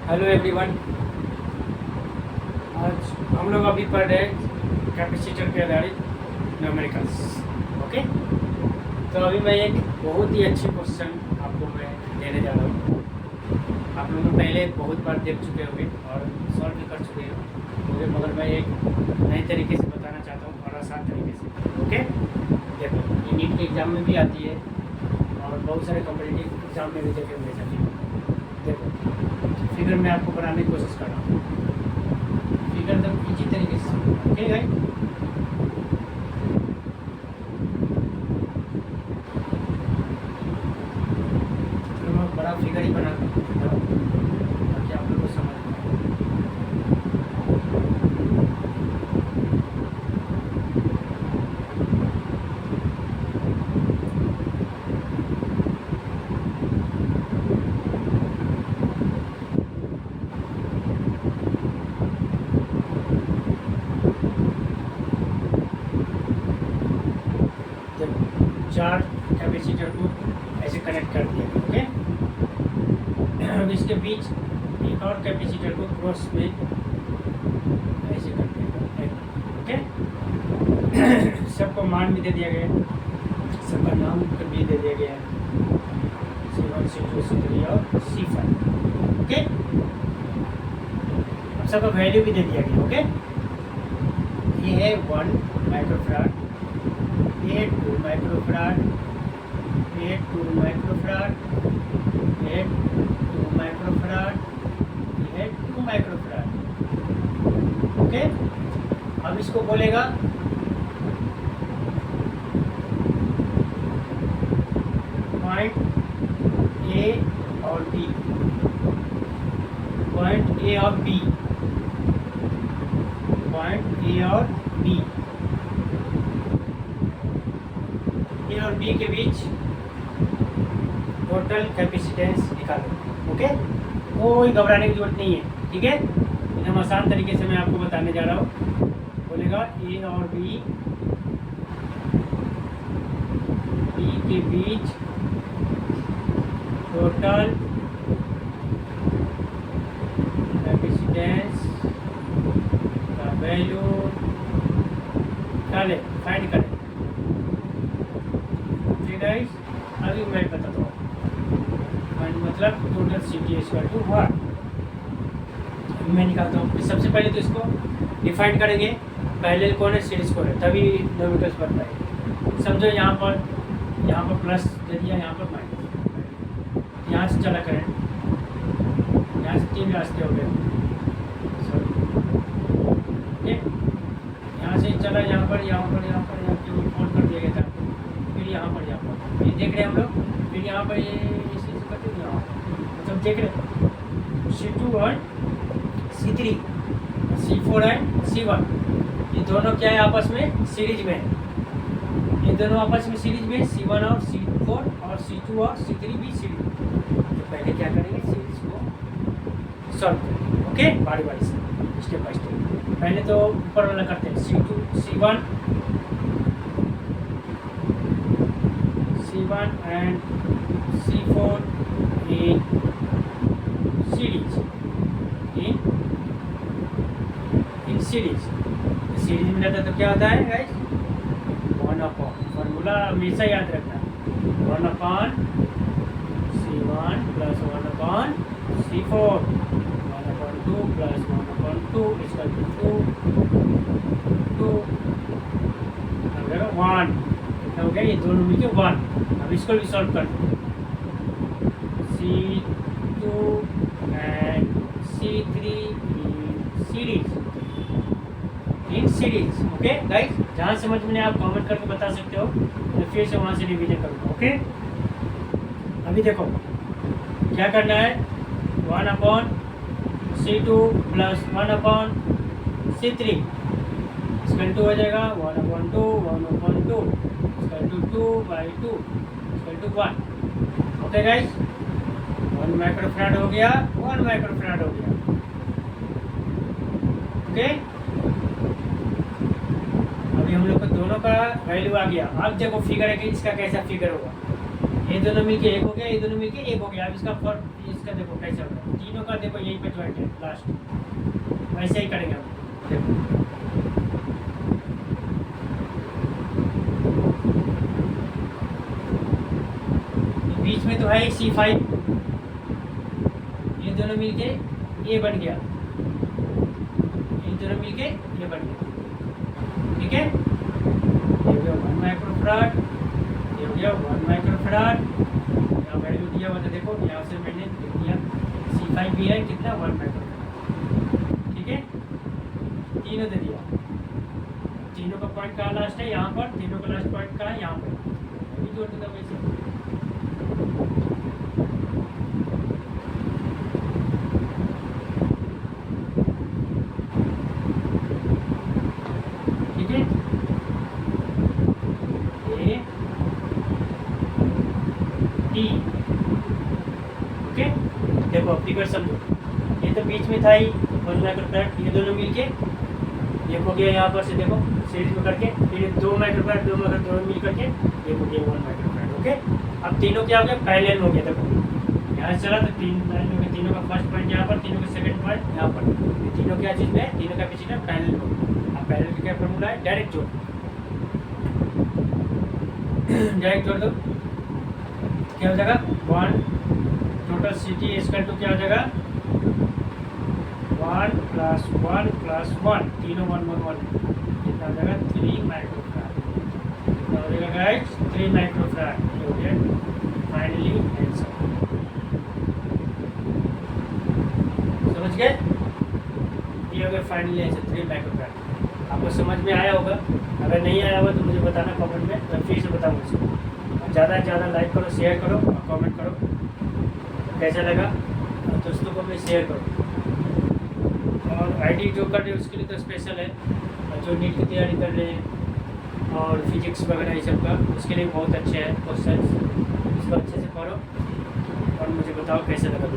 Hello everyone. आज हम लोग अभी पढ़ रहे हैं कैपेसिटर पे आधारित न्यूमेरिकल्स। ओके, तो अभी मैं एक बहुत ही अच्छी क्वेश्चन आपको मैं देने जा रहा हूँ। आप लोग पहले बहुत बार देख चुके होंगे और सॉल्व भी कर चुके हो, मगर मैं एक नए तरीके से बताना चाहता हूँ और आसान तरीके से। ओके, देखो ये नीट के एग्ज़ाम में भी आती है और बहुत सारे कॉम्पिटिटिव एग्ज़ाम में भी देखे मिल जाती है। देखो फिगर मैं आपको बनाने की कोशिश कर रहा हूँ। फिगर एकदम इजी तरीके से। ओके गाइस, तो मैं बड़ा फिगर ही बना ताकि आप लोग को समझ में चार कैपेसिटर को ऐसे कनेक्ट कर दिया। ओके, अब इसके बीच एक और कैपेसिटर को क्रॉस में ऐसे कर दिया। ओके, सबको मान भी दे दिया गया, सबका नाम भी दे दिया गया है, C1 C2 C3 और C5। ओके, अब सबका वैल्यू भी दे दिया गया। ओके, ये है 1 माइक्रोफैराड, ये 2 माइक्रोफैराड, ये 2 माइक्रोफैराड, ये 2 माइक्रोफैराड, ये 2 माइक्रोफैराड। ओके, अब इसको बोलेगा पॉइंट ए और बी, पॉइंट ए और बी, पॉइंट ए और बी, ए और बी के बीच टोटल कैपेसिटेंस निकालो। ओके, कोई घबराने की जरूरत नहीं है, ठीक है। एकदम आसान तरीके से मैं आपको बताने जा रहा हूँ। बोलेगा ए और बी के बीच टोटल कैपेसिटेंस का वैल्यू डालें, फाइंड करें। गाइस, अभी मैं बताता हूँ मतलब total CT equal to what मैं निकालता हूँ। सबसे पहले तो इसको डिफाइन करेंगे, पहले कौन है सीरीज कौन है, तभी न्यूमेरिकल्स बन पाएंगे। समझो यहाँ पर प्लस दे दिया, यहाँ पर माइनस, यहाँ से चला करें, यहाँ से 3 रास्ते हो गए। ओके, यहाँ से चला, यहाँ पर फोल्ड कर दिया गया था, फिर यहाँ पर ये देख रहे हैं हम लोग, फिर यहाँ पर ये इसी करते हैं, मतलब देख रहे C2 और C3, C4 एंड C1, ये दोनों क्या है आपस में सीरीज में, ये दोनों आपस में सीरीज में, C1 और C4 और C2 और C3 भी सीरीज। तो पहले क्या करेंगे, सीरीज को सॉल्व करेंगे। ओके, बारी बारी से, स्टेप बाय स्टेप। पहले तो ऊपर वाला करते हैं, C1 and C4 in series, in series में रहता तो क्या होता है गाइस, 1/, फॉर्मूला हमेशा याद रखना, 1/C1 plus 1/C4, 1/2 plus 1/2 equal to 2 1 हो गया, ये दोनों मिलकर 1। अब इसको भी सॉल्व कर, C2 and C3 in series. Okay guys, जहाँ समझ में आप कमेंट करके बता सकते हो, तो फिर से वहाँ से रिवीजन करूँगा। ओके, अभी देखो क्या करना है, 1/C2 plus 1/C3 equal to हो जाएगा 1/2 equal to 2/2 equal to 1। Okay guys, 1 microfarad हो गया, 1 माइक्रोफैराड हो गया। ओके, अभी हम लोग को दोनों का वैल्यू आ गया। अब देखो फिगर है कि इसका कैसा फिगर होगा, ये दोनों मिलके 1 हो गया, ये दोनों मिलके 1 हो गया। अब इसका इसका देखो कैसे होगा, तीनों का देखो यहीं पे ज्वाइंट है लास्ट, वैसे ही करेंगे हम। देखो बीच में तो है C5, ये दोनों मिलके ये बन गया, ये दोनों मिलके ये बन गया, ठीक है। ये हो गया 1 माइक्रोफैराड, ये हो गया 1 माइक्रोफैराड, यहाँ वैल्यू दिया हुआ था देखो, यहाँ से मैंने लिख दिया C5 भी है कितना 1 माइक्रोफैराड, ठीक है। तीनों दे दिया, तीनों का पॉइंट कहाँ लास्ट है, यहाँ पर, तीनों का लास्ट पॉइंट कहाँ है, यहाँ पर, अभी जोड़ देता वैसे। ठीक है, A T, ओके। देखो अब फिगर समझो, ये तो बीच में था ही 1 माइक्रोफैराड, ये दोनों मिलके ये हो गया यहाँ पर से देखो सीरीज में करके, फिर 2 माइक्रोफैराड, 2 माइक्रोफैराड मिल करके ये हो गया 1 माइक्रोफैराड, ओके। अब तीनों क्या हो गया, पैरेलल हो गया, देखो यहाँ से चला तो 3 लाइन हो गया, तीनों का फर्स्ट पॉइंट यहाँ पर, तीनों का सेकंड पॉइंट यहाँ पर, तीनों क्या चीज़ में, तीनों का पीछे ना पैरेलल हो गया। अब पैरेलल का क्या फॉर्मूला है, डायरेक्ट जोड़, डायरेक्ट जोड़ दो, क्या हो जाएगा 1 टोटल CT इसका टू क्या हो जाएगा 1 + 1 + 1, तीनों 1 1 1, कितना हो जाएगा 3 माइक्रोफैराड, कितना हो जाएगा गाइस 3 माइक्रोफैराड, ये हो गया फाइनली आंसर। समझ गए, ये हो गया फाइनली आंसर 3 माइक्रोफैराड। आपको समझ में आया होगा, अगर नहीं आया होगा तो मुझे बताना कमेंट में, मैं फिर से बताऊँगा इसको। ज़्यादा से ज़्यादा लाइक करो, शेयर करो और कमेंट करो कैसा लगा, और दोस्तों को भी शेयर करो। और आईडी जो कर रहे हैं उसके लिए तो स्पेशल है, और जो नीट की तैयारी कर रहे हैं और फिजिक्स वगैरह ये सब का, उसके लिए बहुत अच्छे हैं क्वेश्चन, इसको अच्छे से पढ़ो और मुझे बताओ कैसे लगा।